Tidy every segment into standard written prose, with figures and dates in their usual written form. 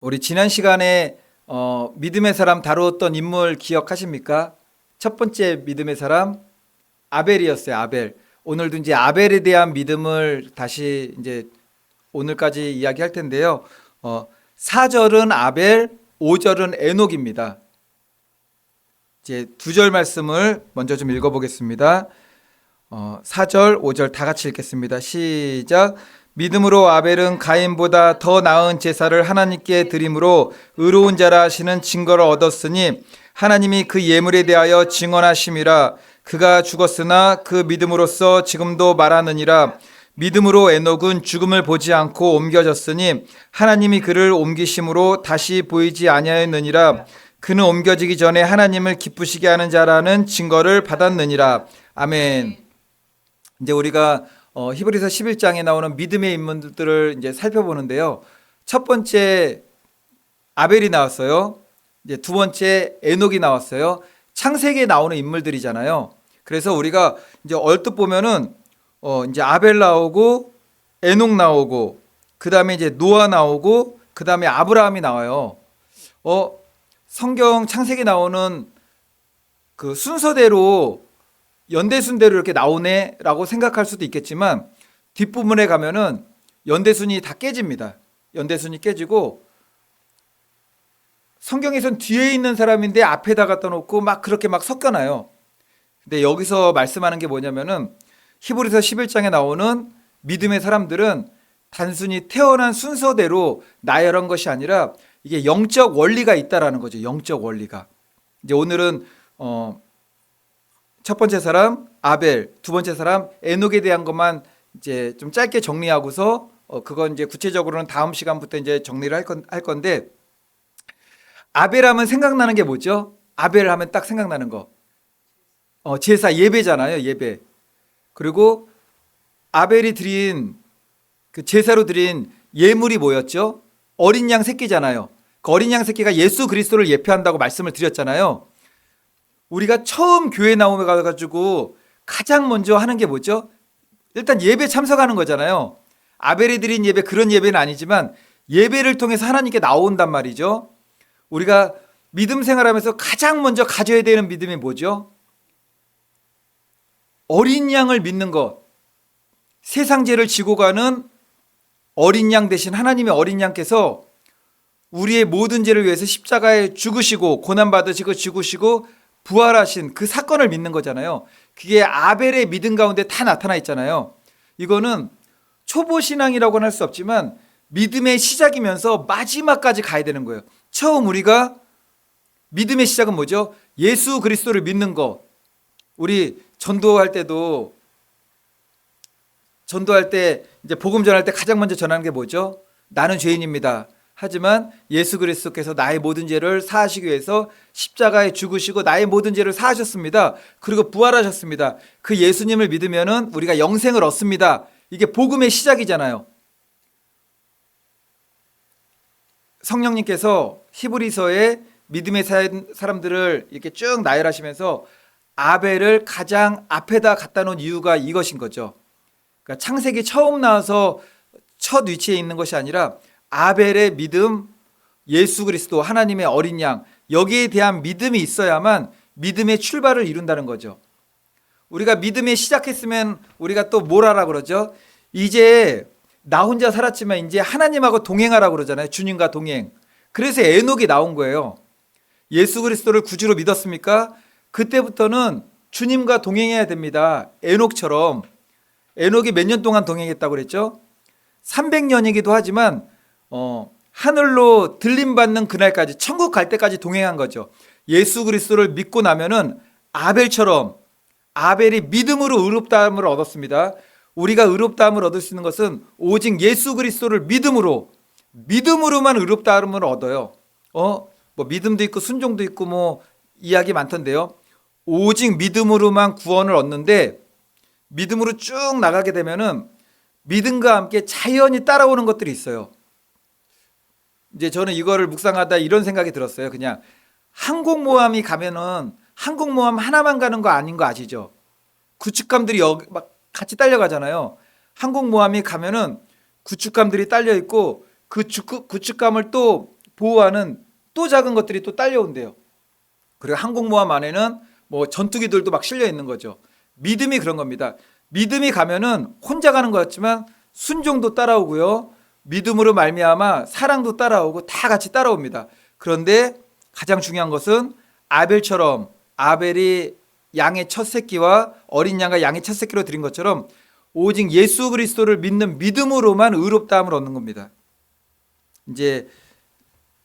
우리 지난 시간에 믿음의 사람 다루었던 인물 기억하십니까? 첫 번째 믿음의 사람 아벨이었어요. 아벨. 오늘도 이제 아벨에 대한 믿음을 다시 이제 오늘까지 이야기할 텐데요. 4절은 아벨, 5절은 에녹입니다. 이제 두 절 말씀을 먼저 좀 읽어보겠습니다. 4절, 5절 다 같이 읽겠습니다. 시작. 믿음으로 아벨은 가인보다 더 나은 제사를 하나님께 드림으로 의로운 자라 하시는 증거를 얻었으니 하나님이 그 예물에 대하여 증언하심이라. 그가 죽었으나 그 믿음으로써 지금도 말하느니라. 믿음으로 에녹은 죽음을 보지 않고 옮겨졌으니 하나님이 그를 옮기심으로 다시 보이지 아니하였느니라. 그는 옮겨지기 전에 하나님을 기쁘시게 하는 자라는 증거를 받았느니라. 아멘. 이제 우리가 히브리서 11장에 나오는 믿음의 인물들을 이제 살펴보는데요. 첫 번째 아벨이 나왔어요. 이제 두 번째 에녹이 나왔어요. 창세기에 나오는 인물들이잖아요. 그래서 우리가 이제 얼뜻 보면은 이제 아벨 나오고 에녹 나오고 그다음에 이제 노아 나오고 그다음에 아브라함이 나와요. 성경 창세기 나오는 그 순서대로 연대순대로 이렇게 나오네라고 생각할 수도 있겠지만 뒷부분에 가면은 연대순이 다 깨집니다. 연대순이 깨지고 성경에선 뒤에 있는 사람인데 앞에다 갖다 놓고 막 그렇게 막 섞여놔요. 근데 여기서 말씀하는 게 뭐냐면은 히브리서 11장에 나오는 믿음의 사람들은 단순히 태어난 순서대로 나열한 것이 아니라 이게 영적 원리가 있다라는 거죠. 영적 원리가. 이제 오늘은 첫 번째 사람 아벨, 두 번째 사람 에녹에 대한 것만 이제 좀 짧게 정리하고서 그건 이제 구체적으로는 다음 시간부터 이제 정리를 할 건데 아벨 하면 생각나는 게 뭐죠? 아벨 하면 딱 생각나는 거. 제사 예배잖아요, 예배. 그리고 아벨이 드린 그 제사로 드린 예물이 뭐였죠? 어린 양 새끼잖아요. 그 어린 양 새끼가 예수 그리스도를 예표한다고 말씀을 드렸잖아요. 우리가 처음 교회 나오면 가가지고 가장 먼저 하는 게 뭐죠? 일단 예배 참석하는 거잖아요. 아벨이 드린 예배 그런 예배는 아니지만 예배를 통해서 하나님께 나온단 말이죠. 우리가 믿음 생활하면서 가장 먼저 가져야 되는 믿음이 뭐죠? 어린 양을 믿는 것. 세상 죄를 지고 가는 어린 양 대신 하나님의 어린 양께서 우리의 모든 죄를 위해서 십자가에 죽으시고 고난받으시고 죽으시고 부활하신 그 사건을 믿는 거잖아요. 그게 아벨의 믿음 가운데 다 나타나 있잖아요. 이거는 초보 신앙이라고는 할 수 없지만 믿음의 시작이면서 마지막까지 가야 되는 거예요. 처음 우리가 믿음의 시작은 뭐죠? 예수 그리스도를 믿는 것. 우리 전도할 때 이제 복음 전할 때 가장 먼저 전하는 게 뭐죠? 나는 죄인입니다. 하지만 예수 그리스도께서 나의 모든 죄를 사하시기 위해서 십자가에 죽으시고 나의 모든 죄를 사하셨습니다. 그리고 부활하셨습니다. 그 예수님을 믿으면은 우리가 영생을 얻습니다. 이게 복음의 시작이잖아요. 성령님께서 히브리서의 믿음의 사람들을 이렇게 쭉 나열하시면서 아벨을 가장 앞에다 갖다 놓은 이유가 이것인 거죠. 그러니까 창세기 처음 나와서 첫 위치에 있는 것이 아니라 아벨의 믿음, 예수 그리스도 하나님의 어린 양, 여기에 대한 믿음이 있어야만 믿음의 출발을 이룬다는 거죠. 우리가 믿음에 시작했으면 우리가 또 뭘 하라 그러죠? 이제 나 혼자 살았지만 이제 하나님하고 동행하라고 그러잖아요. 주님과 동행. 그래서 에녹이 나온 거예요. 예수 그리스도를 구주로 믿었습니까? 그때부터는 주님과 동행해야 됩니다. 에녹처럼. 에녹이 몇 년 동안 동행했다고 그랬죠? 300년이기도 하지만 하늘로 들림받는 그날까지 천국 갈 때까지 동행한 거죠. 예수 그리스도를 믿고 나면은 아벨처럼 아벨이 믿음으로 의롭다함을 얻었습니다. 우리가 의롭다함을 얻을 수 있는 것은 오직 예수 그리스도를 믿음으로만 의롭다함을 얻어요. 뭐 믿음도 있고 순종도 있고 뭐 이야기 많던데요. 오직 믿음으로만 구원을 얻는데 믿음으로 쭉 나가게 되면은 믿음과 함께 자연히 따라오는 것들이 있어요. 이제 저는 이거를 묵상하다 이런 생각이 들었어요. 그냥 항공모함이 가면은 항공모함 하나만 가는 거 아닌 거 아시죠? 구축함들이 막 같이 딸려가잖아요. 항공모함이 가면은 구축함들이 딸려 있고 그 구축함을 또 보호하는 또 작은 것들이 또 딸려온대요. 그리고 항공모함 안에는 뭐 전투기들도 막 실려 있는 거죠. 믿음이 그런 겁니다. 믿음이 가면은 혼자 가는 것 같지만 순종도 따라오고요. 믿음으로 말미암아 사랑도 따라오고 다 같이 따라옵니다. 그런데 가장 중요한 것은 아벨처럼, 아벨이 양의 첫 새끼와 어린 양과 양의 첫 새끼로 드린 것처럼 오직 예수 그리스도를 믿는 믿음으로만 의롭다함을 얻는 겁니다. 이제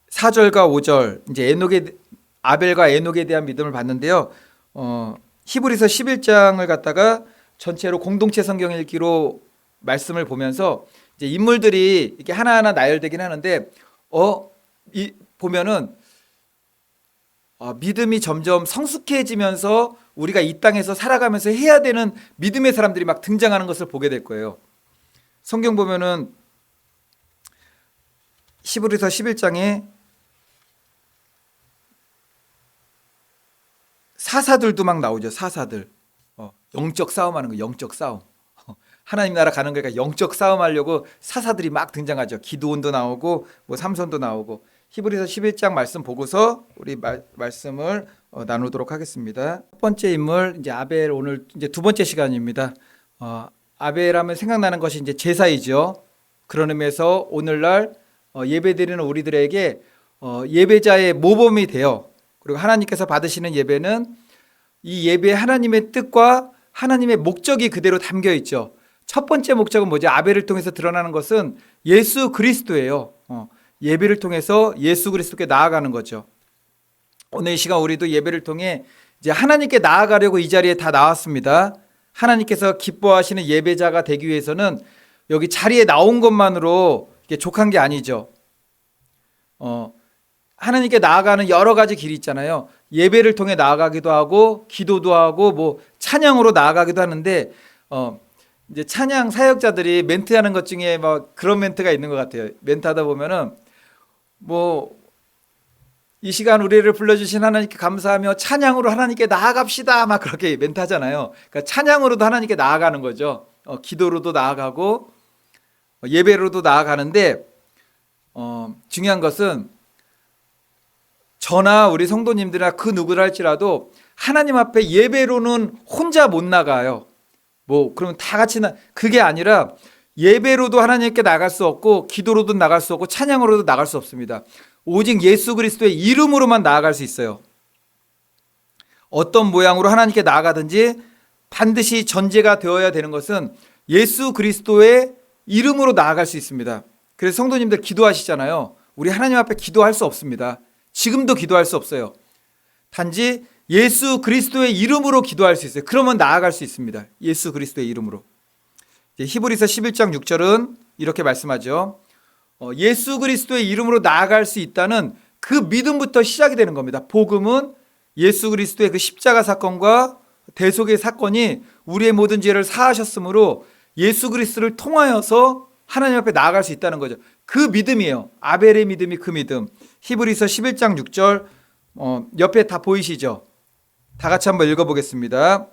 4절과 5절 이제 아벨과 에녹에 대한 믿음을 봤는데요. 히브리서 11장을 갖다가 전체로 공동체 성경 읽기로 말씀을 보면서 이제 인물들이 이렇게 하나하나 나열되긴 하는데 보면은 믿음이 점점 성숙해지면서 우리가 이 땅에서 살아가면서 해야 되는 믿음의 사람들이 막 등장하는 것을 보게 될 거예요. 성경 보면은 히브리서 11장에 사사들도 막 나오죠. 사사들. 영적 싸움하는 거, 영적 싸움. 하나님 나라 가는 거니까 영적 싸움하려고 사사들이 막 등장하죠. 기드온도 나오고 뭐 삼손도 나오고. 히브리서 11장 말씀 보고서 우리 말씀을 나누도록 하겠습니다. 첫 번째 인물 이제 아벨, 오늘 이제 두 번째 시간입니다. 아벨 하면 생각나는 것이 이제 제사이죠. 그런 의미에서 오늘날 예배드리는 우리들에게 예배자의 모범이 되어, 그리고 하나님께서 받으시는 예배는 이 예배 하나님의 뜻과 하나님의 목적이 그대로 담겨 있죠. 첫 번째 목적은 뭐죠? 아벨을 통해서 드러나는 것은 예수 그리스도예요. 예배를 통해서 예수 그리스도께 나아가는 거죠. 오늘 이 시간 우리도 예배를 통해 이제 하나님께 나아가려고 이 자리에 다 나왔습니다. 하나님께서 기뻐하시는 예배자가 되기 위해서는 여기 자리에 나온 것만으로 이게 족한 게 아니죠. 하나님께 나아가는 여러 가지 길이 있잖아요. 예배를 통해 나아가기도 하고 기도도 하고 뭐 찬양으로 나아가기도 하는데 이제 찬양 사역자들이 멘트하는 것 중에 막 그런 멘트가 있는 것 같아요. 멘트하다 보면은 뭐 이 시간 우리를 불러주신 하나님께 감사하며 찬양으로 하나님께 나아갑시다 막 그렇게 멘트하잖아요. 그러니까 찬양으로도 하나님께 나아가는 거죠. 기도로도 나아가고 예배로도 나아가는데 중요한 것은 저나 우리 성도님들이나 그 누구라 할지라도 하나님 앞에 예배로는 혼자 못 나가요. 뭐 그러면 다 같이 그게 아니라 예배로도 하나님께 나갈 수 없고 기도로도 나갈 수 없고 찬양으로도 나갈 수 없습니다. 오직 예수 그리스도의 이름으로만 나아갈 수 있어요. 어떤 모양으로 하나님께 나아가든지 반드시 전제가 되어야 되는 것은 예수 그리스도의 이름으로 나아갈 수 있습니다. 그래서 성도님들 기도하시잖아요. 우리 하나님 앞에 기도할 수 없습니다. 지금도 기도할 수 없어요. 단지 예수 그리스도의 이름으로 기도할 수 있어요. 그러면 나아갈 수 있습니다. 예수 그리스도의 이름으로. 히브리서 11장 6절은 이렇게 말씀하죠. 예수 그리스도의 이름으로 나아갈 수 있다는 그 믿음부터 시작이 되는 겁니다. 복음은 예수 그리스도의 그 십자가 사건과 대속의 사건이 우리의 모든 죄를 사하셨으므로 예수 그리스도를 통하여서 하나님 앞에 나아갈 수 있다는 거죠. 그 믿음이에요. 아벨의 믿음이 그 믿음. 히브리서 11장 6절 옆에 다 보이시죠? 다 같이 한번 읽어보겠습니다.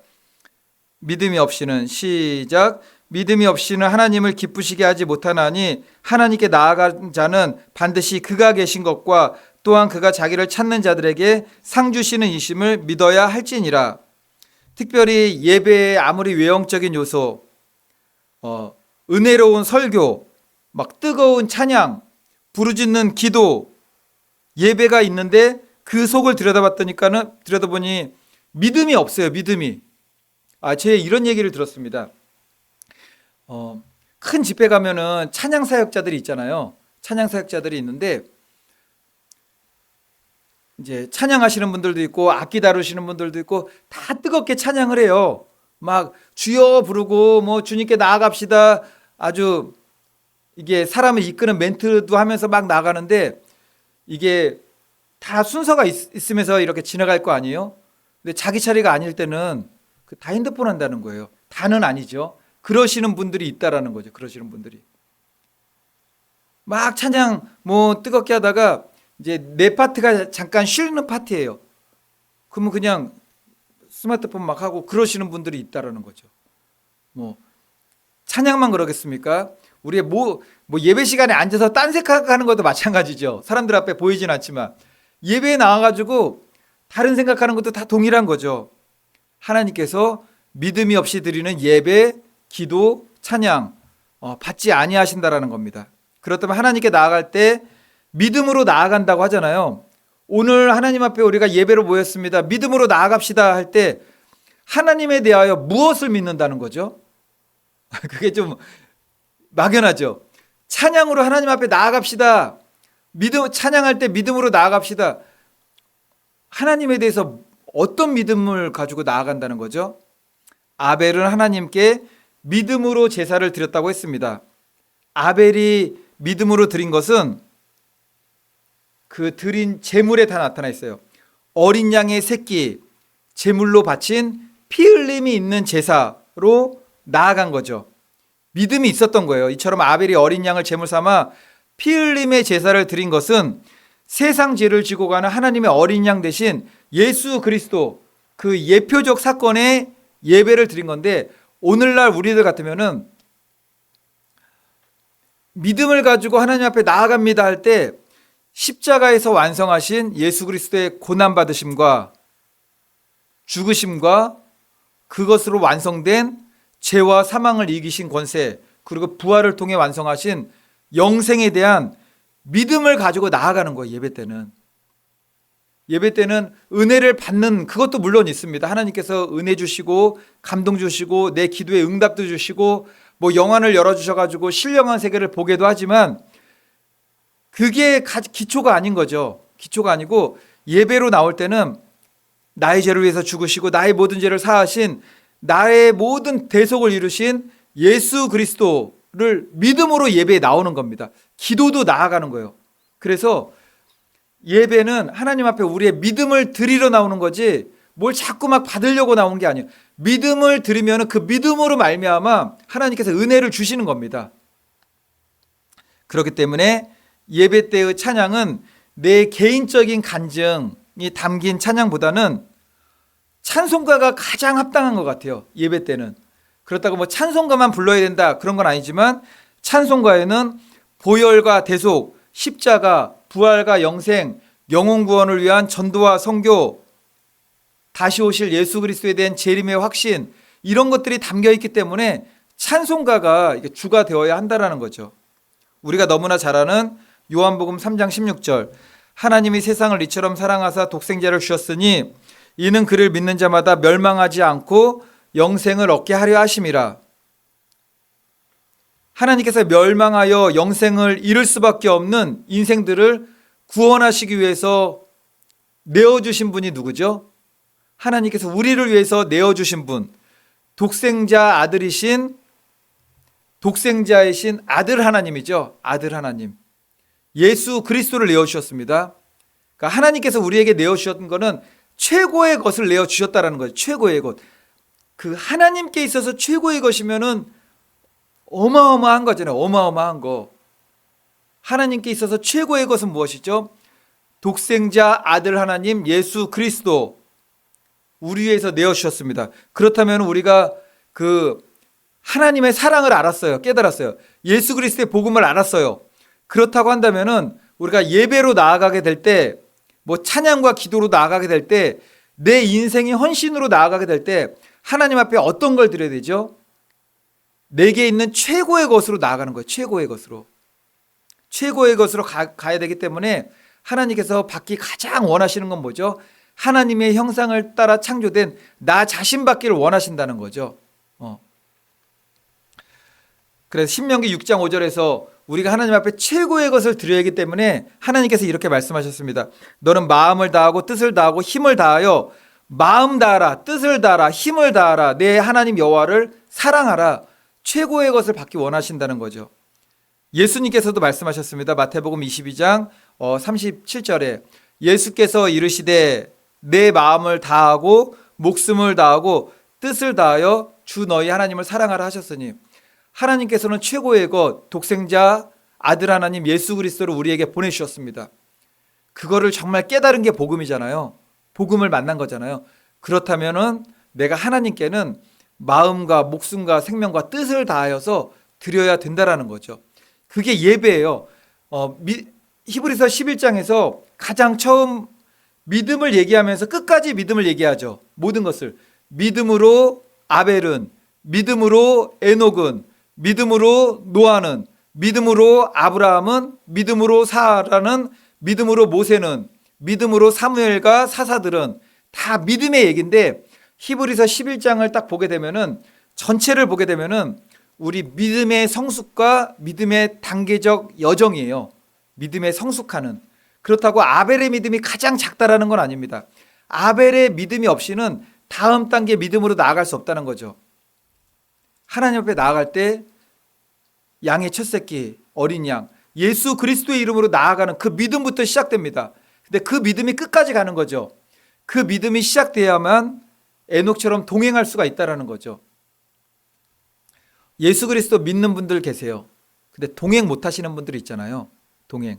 믿음이 없이는 시작. 믿음이 없이는 하나님을 기쁘시게 하지 못하나니 하나님께 나아간 자는 반드시 그가 계신 것과 또한 그가 자기를 찾는 자들에게 상 주시는 이심을 믿어야 할지니라. 특별히 예배의 아무리 외형적인 요소, 은혜로운 설교, 막 뜨거운 찬양, 부르짖는 기도, 예배가 있는데 그 속을 들여다보니 믿음이 없어요. 믿음이. 제가 이런 얘기를 들었습니다. 큰 집회 가면은 찬양 사역자들이 있잖아요. 찬양 사역자들이 있는데 이제 찬양하시는 분들도 있고 악기 다루시는 분들도 있고 다 뜨겁게 찬양을 해요. 막 주여 부르고 뭐 주님께 나아갑시다. 아주 이게 사람을 이끄는 멘트도 하면서 막 나가는데 이게 다 순서가 있으면서 이렇게 지나갈 거 아니에요? 근데 자기 차례가 아닐 때는 다 핸드폰 한다는 거예요. 다는 아니죠. 그러시는 분들이 있다라는 거죠. 그러시는 분들이. 막 찬양 뭐 뜨겁게 하다가 이제 내 파트가 잠깐 쉬는 파트예요. 그러면 그냥 스마트폰 막 하고 그러시는 분들이 있다라는 거죠. 뭐 찬양만 그러겠습니까? 우리의 뭐 예배 시간에 앉아서 딴 생각하는 것도 마찬가지죠. 사람들 앞에 보이진 않지만 예배에 나와가지고 다른 생각하는 것도 다 동일한 거죠. 하나님께서 믿음이 없이 드리는 예배, 기도, 찬양 받지 아니하신다라는 겁니다. 그렇다면 하나님께 나아갈 때 믿음으로 나아간다고 하잖아요. 오늘 하나님 앞에 우리가 예배로 모였습니다. 믿음으로 나아갑시다 할 때 하나님에 대하여 무엇을 믿는다는 거죠? 그게 좀 막연하죠. 찬양으로 하나님 앞에 나아갑시다. 찬양할 때 믿음으로 나아갑시다. 하나님에 대해서 어떤 믿음을 가지고 나아간다는 거죠? 아벨은 하나님께 믿음으로 제사를 드렸다고 했습니다. 아벨이 믿음으로 드린 것은 그 드린 제물에 다 나타나 있어요. 어린 양의 새끼, 제물로 바친 피 흘림이 있는 제사로 나아간 거죠. 믿음이 있었던 거예요. 이처럼 아벨이 어린 양을 제물 삼아 피 흘림의 제사를 드린 것은 세상 죄를 지고 가는 하나님의 어린 양 대신 예수 그리스도 그 예표적 사건의 예배를 드린 건데, 오늘날 우리들 같으면은 믿음을 가지고 하나님 앞에 나아갑니다 할 때 십자가에서 완성하신 예수 그리스도의 고난받으심과 죽으심과 그것으로 완성된 죄와 사망을 이기신 권세, 그리고 부활을 통해 완성하신 영생에 대한 믿음을 가지고 나아가는 거예요. 예배 때는. 예배 때는 은혜를 받는 그것도 물론 있습니다. 하나님께서 은혜 주시고 감동 주시고 내 기도에 응답도 주시고 뭐 영안을 열어주셔가지고 신령한 세계를 보게도 하지만 그게 기초가 아닌 거죠. 기초가 아니고 예배로 나올 때는 나의 죄를 위해서 죽으시고 나의 모든 죄를 사하신 나의 모든 대속을 이루신 예수 그리스도를 믿음으로 예배에 나오는 겁니다. 기도도 나아가는 거예요. 그래서 예배는 하나님 앞에 우리의 믿음을 드리러 나오는 거지 뭘 자꾸 막 받으려고 나오는 게 아니에요. 믿음을 드리면 그 믿음으로 말미암아 하나님께서 은혜를 주시는 겁니다. 그렇기 때문에 예배 때의 찬양은 내 개인적인 간증이 담긴 찬양보다는 찬송가가 가장 합당한 것 같아요. 예배 때는. 그렇다고 뭐 찬송가만 불러야 된다 그런 건 아니지만 찬송가에는 보혈과 대속, 십자가, 부활과 영생, 영혼 구원을 위한 전도와 선교, 다시 오실 예수 그리스도에 대한 재림의 확신, 이런 것들이 담겨 있기 때문에 찬송가가 주가 되어야 한다라는 거죠. 우리가 너무나 잘 아는 요한복음 3장 16절, 하나님이 세상을 이처럼 사랑하사 독생자를 주셨으니 이는 그를 믿는 자마다 멸망하지 않고 영생을 얻게 하려 하심이라. 하나님께서 멸망하여 영생을 잃을 수밖에 없는 인생들을 구원하시기 위해서 내어주신 분이 누구죠? 하나님께서 우리를 위해서 내어주신 분, 독생자이신 아들 하나님이죠. 아들 하나님. 예수 그리스도를 내어주셨습니다. 그러니까 하나님께서 우리에게 내어주셨던 것은 최고의 것을 내어주셨다는 거죠. 최고의 것. 그 하나님께 있어서 최고의 것이면은 어마어마한 거잖아요. 어마어마한 거. 하나님께 있어서 최고의 것은 무엇이죠? 독생자 아들 하나님 예수 그리스도 우리 위해서 내어주셨습니다. 그렇다면 우리가 그 하나님의 사랑을 알았어요. 깨달았어요. 예수 그리스도의 복음을 알았어요. 그렇다고 한다면은 우리가 예배로 나아가게 될 때, 뭐 찬양과 기도로 나아가게 될 때, 내 인생이 헌신으로 나아가게 될 때 하나님 앞에 어떤 걸 드려야 되죠? 내게 있는 최고의 것으로 나아가는 거예요. 최고의 것으로. 최고의 것으로 가야 되기 때문에 하나님께서 받기 가장 원하시는 건 뭐죠? 하나님의 형상을 따라 창조된 나 자신 받기를 원하신다는 거죠. 그래서 신명기 6장 5절에서 우리가 하나님 앞에 최고의 것을 드려야 하기 때문에 하나님께서 이렇게 말씀하셨습니다. 너는 마음을 다하고 뜻을 다하고 힘을 다하여 마음 다하라, 뜻을 다하라, 힘을 다하라, 내 하나님 여호와를 사랑하라. 최고의 것을 받기 원하신다는 거죠. 예수님께서도 말씀하셨습니다. 마태복음 22장 37절에 예수께서 이르시되 내 마음을 다하고 목숨을 다하고 뜻을 다하여 주 너희 하나님을 사랑하라 하셨으니, 하나님께서는 최고의 것 독생자 아들 하나님 예수 그리스도를 우리에게 보내주셨습니다. 그거를 정말 깨달은 게 복음이잖아요. 복음을 만난 거잖아요. 그렇다면은 내가 하나님께는 마음과 목숨과 생명과 뜻을 다하여서 드려야 된다라는 거죠. 그게 예배예요. 히브리서 11장에서 가장 처음 믿음을 얘기하면서 끝까지 믿음을 얘기하죠. 모든 것을. 믿음으로 아벨은, 믿음으로 에녹은, 믿음으로 노아는, 믿음으로 아브라함은, 믿음으로 사라는, 믿음으로 모세는, 믿음으로 사무엘과 사사들은 다 믿음의 얘기인데 히브리서 11장을 딱 보게 되면은 전체를 보게 되면은 우리 믿음의 성숙과 믿음의 단계적 여정이에요. 믿음의 성숙하는. 그렇다고 아벨의 믿음이 가장 작다라는 건 아닙니다. 아벨의 믿음이 없이는 다음 단계 믿음으로 나아갈 수 없다는 거죠. 하나님 앞에 나아갈 때 양의 첫 새끼, 어린 양, 예수 그리스도의 이름으로 나아가는 그 믿음부터 시작됩니다. 근데 그 믿음이 끝까지 가는 거죠. 그 믿음이 시작돼야만 에녹처럼 동행할 수가 있다라는 거죠. 예수 그리스도 믿는 분들 계세요. 근데 동행 못 하시는 분들 있잖아요. 동행.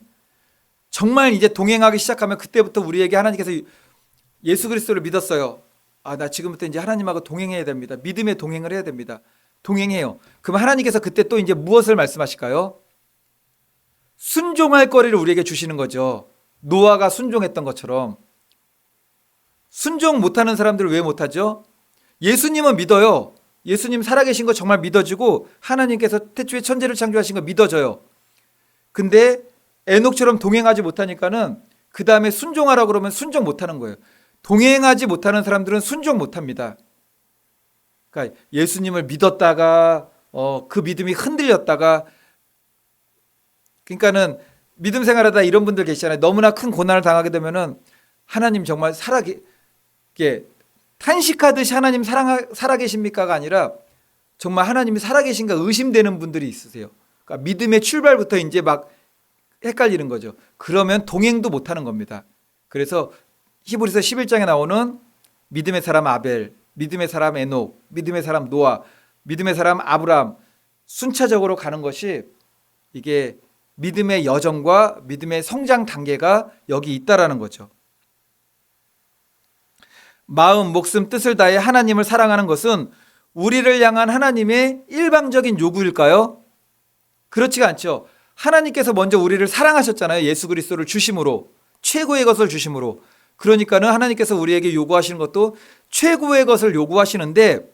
정말 이제 동행하기 시작하면 그때부터 우리에게 하나님께서 예수 그리스도를 믿었어요. 아, 나 지금부터 이제 하나님하고 동행해야 됩니다. 믿음의 동행을 해야 됩니다. 동행해요. 그럼 하나님께서 그때 또 이제 무엇을 말씀하실까요? 순종할 거리를 우리에게 주시는 거죠. 노아가 순종했던 것처럼. 순종 못하는 사람들은 왜 못하죠? 예수님은 믿어요. 예수님 살아계신 거 정말 믿어지고 하나님께서 태초에 천지를 창조하신 거 믿어져요. 근데 에녹처럼 동행하지 못하니까는 그 다음에 순종하라고 그러면 순종 못하는 거예요. 동행하지 못하는 사람들은 순종 못합니다. 그러니까 예수님을 믿었다가 그 믿음이 흔들렸다가, 그러니까는 믿음 생활하다 이런 분들 계시잖아요. 너무나 큰 고난을 당하게 되면은 하나님 정말 탄식하듯이 하나님 살아계십니까가 아니라 정말 하나님이 살아계신가 의심되는 분들이 있으세요. 그러니까 믿음의 출발부터 이제 막 헷갈리는 거죠. 그러면 동행도 못하는 겁니다. 그래서 히브리서 11장에 나오는 믿음의 사람 아벨, 믿음의 사람 에녹, 믿음의 사람 노아, 믿음의 사람 아브라함 순차적으로 가는 것이 이게 믿음의 여정과 믿음의 성장 단계가 여기 있다라는 거죠. 마음, 목숨, 뜻을 다해 하나님을 사랑하는 것은 우리를 향한 하나님의 일방적인 요구일까요? 그렇지가 않죠. 하나님께서 먼저 우리를 사랑하셨잖아요. 예수 그리스도를 주심으로, 최고의 것을 주심으로. 그러니까는 하나님께서 우리에게 요구하시는 것도 최고의 것을 요구하시는데,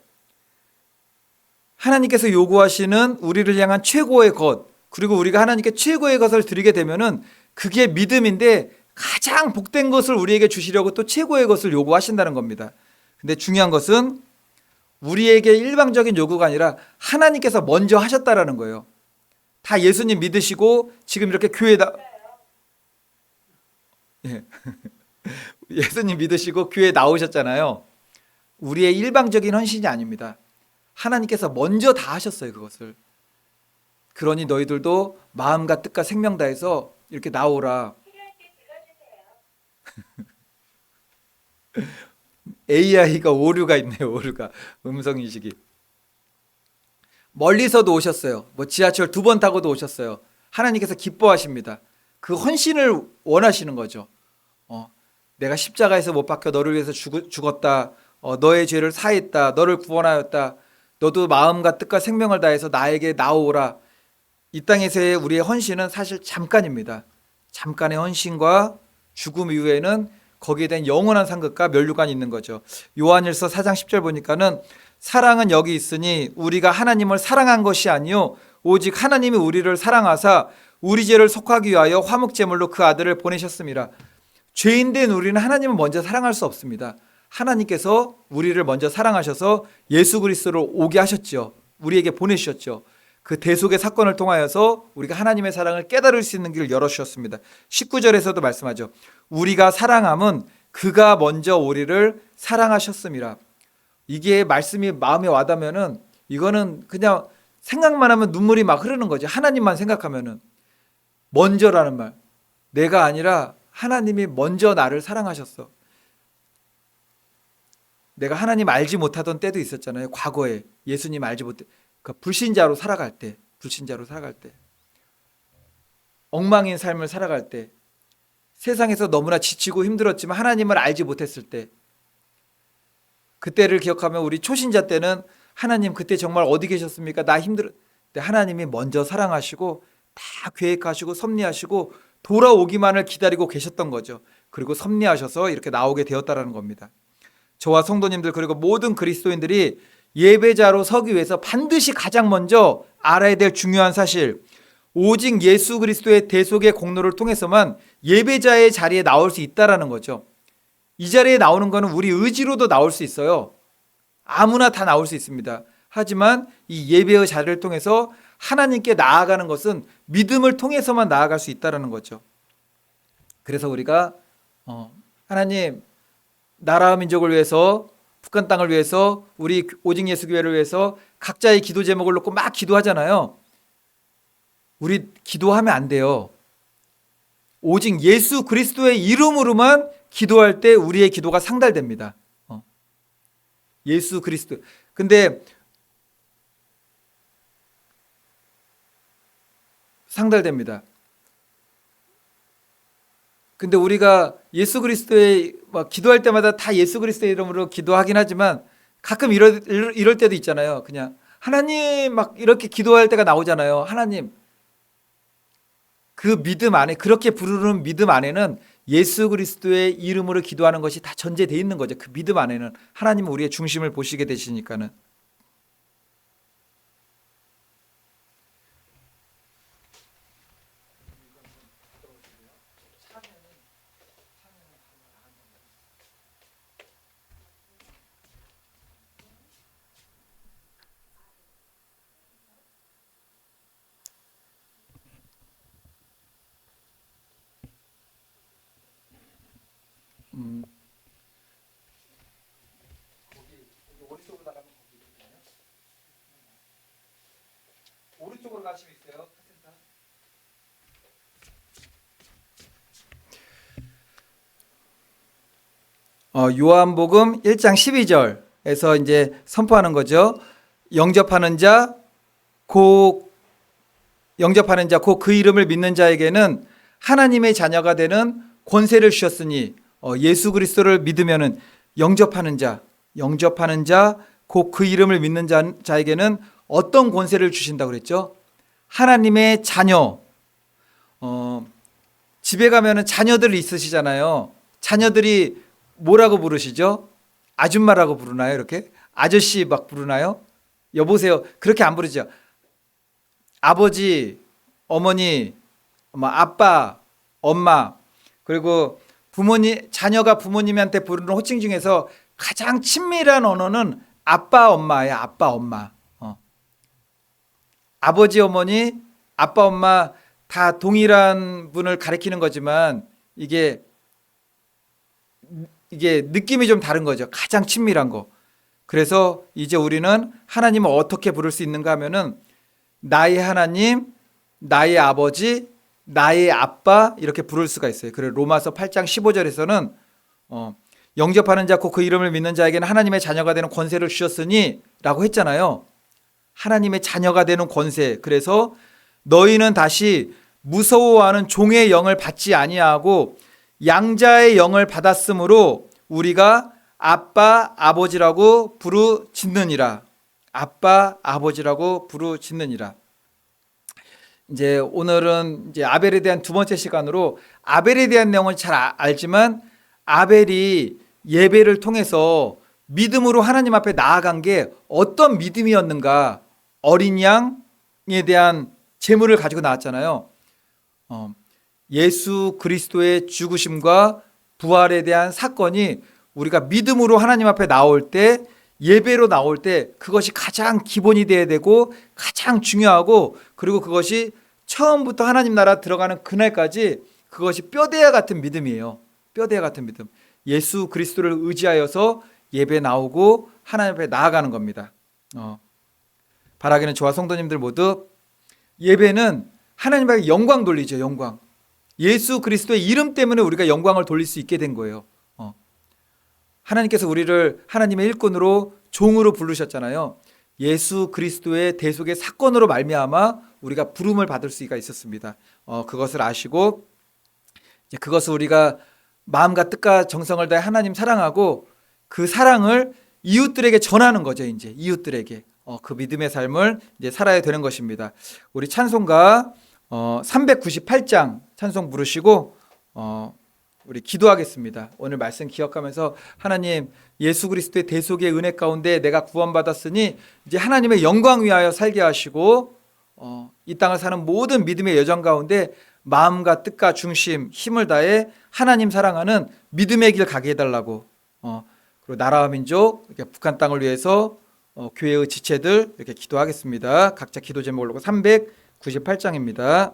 하나님께서 요구하시는 우리를 향한 최고의 것, 그리고 우리가 하나님께 최고의 것을 드리게 되면은 그게 믿음인데 가장 복된 것을 우리에게 주시려고 또 최고의 것을 요구하신다는 겁니다. 근데 중요한 것은 우리에게 일방적인 요구가 아니라 하나님께서 먼저 하셨다라는 거예요. 다 예수님 믿으시고 지금 이렇게 교회다. 예. 예수님 믿으시고 교회에 나오셨잖아요. 우리의 일방적인 헌신이 아닙니다. 하나님께서 먼저 다 하셨어요, 그것을. 그러니 너희들도 마음과 뜻과 생명 다해서 이렇게 나오라. AI가 오류가 있네요. 오류가. 음성인식이. 멀리서도 오셨어요. 뭐 지하철 2번 타고도 오셨어요. 하나님께서 기뻐하십니다. 그 헌신을 원하시는 거죠. 내가 십자가에서 못 박혀 너를 위해서 죽었다. 너의 죄를 사했다. 너를 구원하였다. 너도 마음과 뜻과 생명을 다해서 나에게 나오라. 이 땅에서의 우리의 헌신은 사실 잠깐입니다. 잠깐의 헌신과 죽음 이후에는 거기에 대한 영원한 상급과 면류관이 있는 거죠. 요한일서 4장 10절 보니까는 사랑은 여기 있으니 우리가 하나님을 사랑한 것이 아니요 오직 하나님이 우리를 사랑하사 우리 죄를 속하기 위하여 화목제물로 그 아들을 보내셨습니다. 죄인된 우리는 하나님을 먼저 사랑할 수 없습니다. 하나님께서 우리를 먼저 사랑하셔서 예수 그리스도를 오게 하셨죠. 우리에게 보내주셨죠. 그 대속의 사건을 통하여서 우리가 하나님의 사랑을 깨달을 수 있는 길을 열어주셨습니다. 19절에서도 말씀하죠. 우리가 사랑함은 그가 먼저 우리를 사랑하셨습니다. 이게 말씀이 마음에 와닿으면은 이거는 그냥 생각만 하면 눈물이 막 흐르는 거죠. 하나님만 생각하면은. 먼저라는 말. 내가 아니라 하나님이 먼저 나를 사랑하셨어. 내가 하나님 알지 못하던 때도 있었잖아요. 과거에 예수님 알지 못해. 그러니까 불신자로 살아갈 때, 엉망인 삶을 살아갈 때, 세상에서 너무나 지치고 힘들었지만 하나님을 알지 못했을 때, 그때를 기억하면 우리 초신자 때는 하나님 그때 정말 어디 계셨습니까? 나 힘들어. 근데 하나님이 먼저 사랑하시고 다 계획하시고 섭리하시고 돌아오기만을 기다리고 계셨던 거죠. 그리고 섭리하셔서 이렇게 나오게 되었다라는 겁니다. 저와 성도님들 그리고 모든 그리스도인들이 예배자로 서기 위해서 반드시 가장 먼저 알아야 될 중요한 사실, 오직 예수 그리스도의 대속의 공로를 통해서만 예배자의 자리에 나올 수 있다라는 거죠. 이 자리에 나오는 것은 우리 의지로도 나올 수 있어요. 아무나 다 나올 수 있습니다. 하지만 이 예배의 자리를 통해서 하나님께 나아가는 것은 믿음을 통해서만 나아갈 수 있다는 거죠. 그래서 우리가 하나님 나라와 민족을 위해서, 북한 땅을 위해서, 우리 오직 예수 교회를 위해서 각자의 기도 제목을 놓고 막 기도하잖아요. 우리 기도하면 안 돼요. 오직 예수 그리스도의 이름으로만 기도할 때 우리의 기도가 상달됩니다. 예수 그리스도. 근데 상달됩니다. 근데 우리가 예수 그리스도의 기도할 때마다 다 예수 그리스도의 이름으로 기도하긴 하지만 가끔 이럴 때도 있잖아요. 그냥 하나님 막 이렇게 기도할 때가 나오잖아요. 하나님. 그 믿음 안에, 그렇게 부르는 믿음 안에는 예수 그리스도의 이름으로 기도하는 것이 다 전제되어 있는 거죠. 그 믿음 안에는 하나님은 우리의 중심을 보시게 되시니까는. 오른쪽으로 가시면 있어요. 요한복음 1장 12절에서 이제 선포하는 거죠. 영접하는 자, 곧 그 이름을 믿는 자에게는 하나님의 자녀가 되는 권세를 주셨으니, 예수 그리스도를 믿으면은 영접하는 자, 곧 그 이름을 믿는 자에게는 어떤 권세를 주신다고 그랬죠? 하나님의 자녀. 집에 가면은 자녀들 있으시잖아요. 자녀들이 뭐라고 부르시죠? 아줌마라고 부르나요? 이렇게? 아저씨 막 부르나요? 여보세요. 그렇게 안 부르죠. 아버지, 어머니, 아빠, 엄마, 그리고 부모님, 자녀가 부모님한테 부르는 호칭 중에서 가장 친밀한 언어는 아빠, 엄마예요. 아빠, 엄마. 아버지, 어머니, 아빠, 엄마 다 동일한 분을 가리키는 거지만 이게 느낌이 좀 다른 거죠. 가장 친밀한 거. 그래서 이제 우리는 하나님을 어떻게 부를 수 있는가 하면은 나의 하나님, 나의 아버지, 나의 아빠 이렇게 부를 수가 있어요. 그래서 로마서 8장 15절에서는 영접하는 자 곧 그 이름을 믿는 자에게는 하나님의 자녀가 되는 권세를 주셨으니 라고 했잖아요. 하나님의 자녀가 되는 권세. 그래서 너희는 다시 무서워하는 종의 영을 받지 아니하고 양자의 영을 받았으므로 우리가 아빠 아버지라고 부르짖느니라. 아빠 아버지라고 부르짖느니라. 이제 오늘은 이제 아벨에 대한 두 번째 시간으로 아벨에 대한 내용을 잘 알지만 아벨이 예배를 통해서 믿음으로 하나님 앞에 나아간 게 어떤 믿음이었는가? 어린 양에 대한 제물을 가지고 나왔잖아요. 예수 그리스도의 죽으심과 부활에 대한 사건이 우리가 믿음으로 하나님 앞에 나올 때, 예배로 나올 때 그것이 가장 기본이 돼야 되고 가장 중요하고, 그리고 그것이 처음부터 하나님 나라 들어가는 그날까지 그것이 뼈대와 같은 믿음이에요. 뼈대와 같은 믿음. 예수 그리스도를 의지하여서 예배 나오고 하나님 앞에 나아가는 겁니다. 바라기는 저와 성도님들 모두 예배는 하나님 앞에 영광 돌리죠. 영광. 예수 그리스도의 이름 때문에 우리가 영광을 돌릴 수 있게 된 거예요. 하나님께서 우리를 하나님의 일꾼으로 종으로 부르셨잖아요. 예수 그리스도의 대속의 사건으로 말미암아 우리가 부름을 받을 수가 있었습니다. 그것을 아시고 이제 그것을 우리가 마음과 뜻과 정성을 다해 하나님 사랑하고 그 사랑을 이웃들에게 전하는 거죠. 이제 이웃들에게 그 믿음의 삶을 이제 살아야 되는 것입니다. 우리 찬송가 398장 찬송 부르시고 우리 기도하겠습니다. 오늘 말씀 기억하면서 하나님 예수 그리스도의 대속의 은혜 가운데 내가 구원받았으니 이제 하나님의 영광 위하여 살게 하시고 이 땅을 사는 모든 믿음의 여정 가운데 마음과 뜻과 중심 힘을 다해 하나님 사랑하는 믿음의 길 가게 해달라고 그리고 나라와 민족 이렇게 북한 땅을 위해서 교회의 지체들 이렇게 기도하겠습니다. 각자 기도 제목 올리고 398장입니다.